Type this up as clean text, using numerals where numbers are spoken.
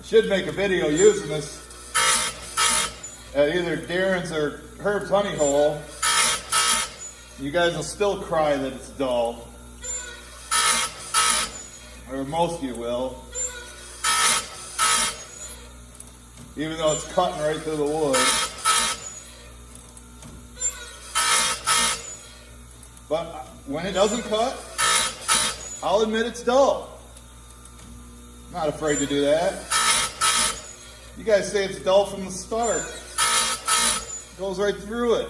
Should make a video using this at either Darren's or Herb's honey hole. You guys will still cry that it's dull. Or most of you will. Even though it's cutting right through the wood. But when it doesn't cut, I'll admit it's dull. I'm not afraid to do that. You guys say it's dull from the start. It goes right through it.